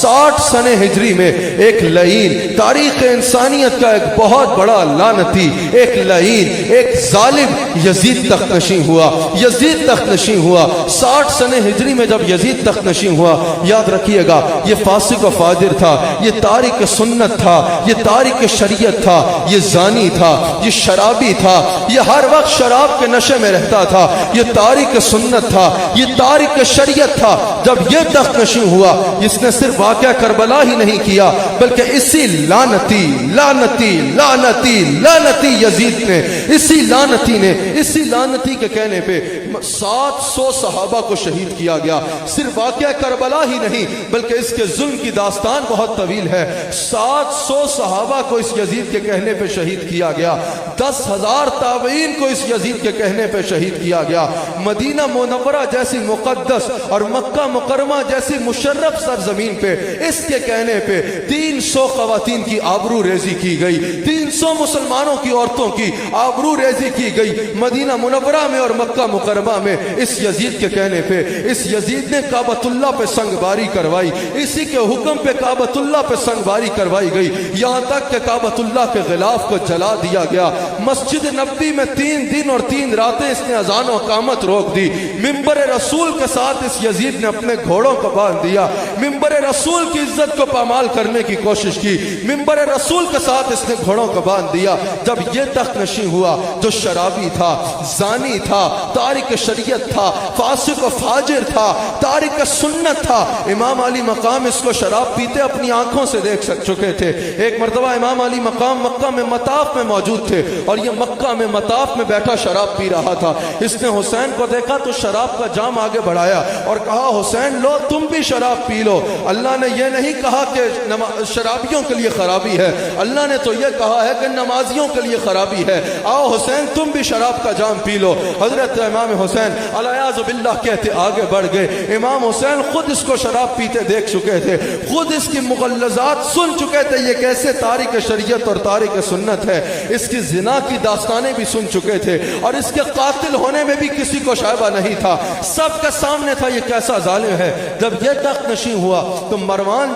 60 سنہ ہجری میں ایک لعین، تاریخ انسانیت کا ایک بہت بڑا لعنتی، ایک لعین، ایک ظالم یزید تخت نشین ہوا، یزید تخت نشین ہوا۔ 60 سنہ ہجری میں جب یزید تخت نشین ہوا، یاد رکھیے گا یہ فاسق و فاجر تھا، یہ تارک سنت تھا، یہ تارک شریعت تھا، یہ زانی تھا، یہ شرابی تھا، یہ ہر وقت شراب کے نشے میں رہتا تھا، یہ تارک سنت تھا، یہ تارک شریعت تھا۔ جب یہ تخت نشین ہوا، اس نے صرف واقعہ کربلا ہی نہیں کیا بلکہ اسی لعنتی لعنتی لعنتی لعنتی یزید نے، اسی لعنتی کے کہنے پہ 700 صحابہ کو شہید کیا گیا۔ صرف واقعہ کربلا ہی نہیں بلکہ اس کے ظلم کی داستان بہت طویل ہے۔ 700 صحابہ کو اس یزید کے کہنے پہ شہید کیا گیا، 10,000 تابعین کو اس یزید کے کہنے پہ شہید کیا گیا۔ مدینہ منورہ جیسی مقدس اور مکہ مکرمہ جیسی مشرف سرزمین پہ اس کے کہنے پہ 300 خواتین کی آبرو ریزی کی گئی، 300 مسلمانوں کی عورتوں کی آبرو ریزی کی گئی مدینہ منورہ میں اور مکہ مکرمہ میں اس یزید کے کہنے پہ۔ اس یزید نے کعبۃ اللہ پہ سنگ باری کروائی، اسی کے حکم پہ کعبۃ اللہ پہ سنگ باری کروائی گئی، یہاں تک کہ کعبۃ اللہ کے غلاف کو جلا دیا گیا۔ مسجد نبوی میں 3 دن اور 3 راتیں اس نے اذان و اقامت روک دی۔ منبر رسول کے ساتھ اس یزید نے اپنے گھوڑوں کو باندھ دیا، منبر رسول کی عزت کو پامال کرنے کی کوشش کی، منبر رسول کے ساتھ اس نے گھوڑوں کو باندھ دیا۔ جب یہ تخت نشین ہوا، جو شرابی تھا، زانی تھا، تارک شریعت تھا، فاسق و فاجر تھا، تارک سنت تھا، امام علی مقام اس کو شراب پیتے اپنی آنکھوں سے دیکھ چکے تھے۔ ایک مرتبہ امام علی مقام مکہ میں مطاف میں موجود تھے اور یہ مکہ میں مطاف میں بیٹھا شراب پی رہا تھا۔ اس نے حسین کو دیکھا تو شراب کا جام آگے بڑھایا اور کہا حسین لو تم بھی شراب پی لو۔ اللہ نے یہ نہیں کہا کہ شرابیوں کے لیے خرابی ہے، اللہ نے تو یہ کہا ہے کہ نمازیوں کے لیے خرابی ہے، آؤ حسین تم بھی شراب کا جام پی لو۔ حضرت امام حسین علیہ باللہ کہتے آگے بڑھ گئے۔ امام حسین خود اس کو شراب پیتے دیکھ چکے تھے، خود اس کی مغلظات سن چکے تھے، یہ کیسے تارک شریعت اور تارک سنت ہے۔ اس کی زنا کی داستانیں بھی سن چکے تھے اور اس کے قاتل ہونے میں بھی کسی کو شائبہ نہیں تھا، سب کے سامنے تھا یہ کیسا ظالم ہے۔ جب یہ تخت نشین ہوا تو مروان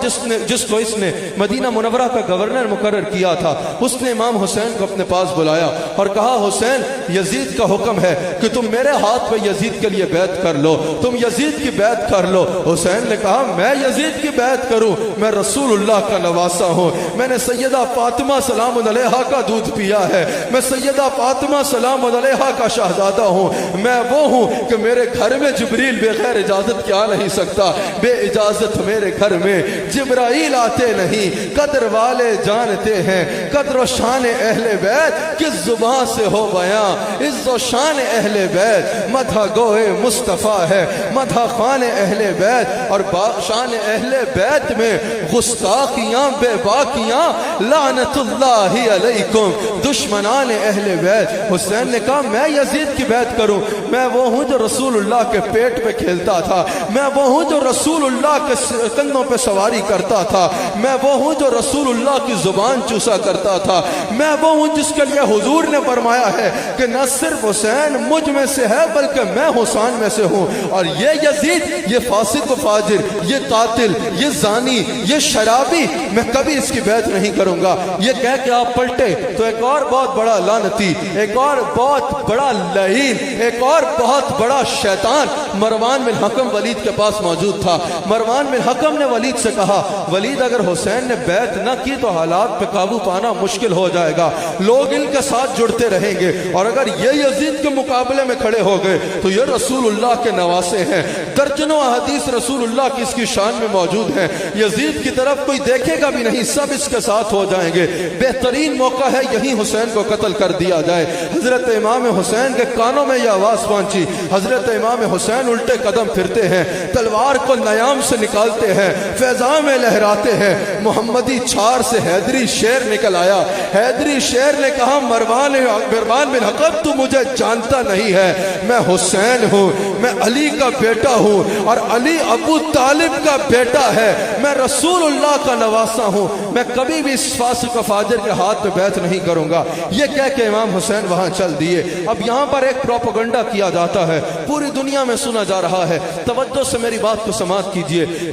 جس کو اس نے مدینہ منورہ کا گورنر مقرر کیا تھا، اس نے امام حسین کو اپنے پاس بلایا اور کہا حسین یزید کا حکم ہے کہ تم میرے ہاتھ پہ یزید کے لیے بیعت کر لو، تم یزید کی بیعت کر لو۔ حسین نے کہا میں یزید کی بیعت کروں؟ میں رسول اللہ کا نواسا ہوں، میں نے سیدہ فاطمہ سلام علیہا کا دودھ پیا ہے، میں سیدہ فاطمہ سلام علیہا کا شہزادہ ہوں، میں وہ ہوں کہ میرے گھر میں جبریل بغیر اجازت کے آ نہیں سکتا، بے اجازت میرے گھر میں جبرائیل آتے نہیں۔ قدر والے جانتے ہیں قدر و شان اہل بیت کس زبان سے ہو بیاں، عز و شان اہل بیت مدح گوئے مصطفیٰ ہے، مدح خوان اہل بیت اور شان اہل بیت میں گستاخیاں بے باکیاں لعنت اللہ علیکم دشمنان اہل بیت۔ حسین نے کہا میں یزید کی بیعت کروں؟ میں وہ ہوں جو رسول اللہ کے پیٹ پہ کھیلتا تھا، میں وہ ہوں جو رسول اللہ کے کندھوں پہ سواری کرتا تھا، میں وہ ہوں جو رسول اللہ کی زبان چوسا کرتا تھا، میں وہ ہوں جس کے لیے حضور نے فرمایا ہے کہ نہ صرف حسین مجھ میں سے ہے بلکہ میں حسین میں سے ہوں۔ اور یہ یزید، یہ فاسق و فاجر، یہ قاتل، یہ زانی، یہ شرابی، میں کبھی اس کی بیعت نہیں کروں گا۔ یہ کہہ کے آپ پلٹے تو ایک اور بہت بڑا لعنتی، ایک اور بہت بڑا لعین، ایک اور بہت بڑا شیطان مروان بن حکم ولید کے پاس موجود تھا۔ مروان بن حکم نے ولید سے کہا ولید اگر حسین نے بیعت نہ کی تو حالات پہ قابو پانا مشکل ہو جائے گا، لوگ ان کے ساتھ جڑتے رہیں گے، اور اگر یہ یزید کے مقابلے میں کھڑے ہو گئے تو یہ رسول اللہ کے نواسے ہیں، درجنوں احادیث رسول اللہ کی اس کی شان میں موجود ہیں، یزید کی طرف کوئی دیکھے گا بھی نہیں، سب اس کے ساتھ ہو جائیں گے، بہترین موقع ہے یہی حسین کو قتل کر دیا جائے۔ حضرت امام حسین کے کانوں میں یہ آواز پہنچی، حضرت امام حسین الٹے قدم پھرتے ہیں، تلوار کو نیام سے نکالتے ہیں، فضا میں لہراتے ہیں، محمدی چھار سے حیدری شیر نکل آیا۔ حیدری شیر نے کہا مروان بن حکم تو مجھے جانتا نہیں ہے، میں حسین ہوں، میں علی کا بیٹا ہوں اور علی ابو طالب کا بیٹا ہے، میں رسول اللہ کا نواسا ہوں، میں کبھی بھی اس فاسق و فاجر کے ہاتھ پہ بیعت نہیں کروں گا۔ یہ کہہ کے امام حسین وہاں چل دیے۔ اب یہاں پر ایک پروپیگنڈا کیا جاتا ہے، پوری دنیا میں سنا جا رہا ہے، توجہ سے میری بات کو سماعت کیجئے۔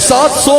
700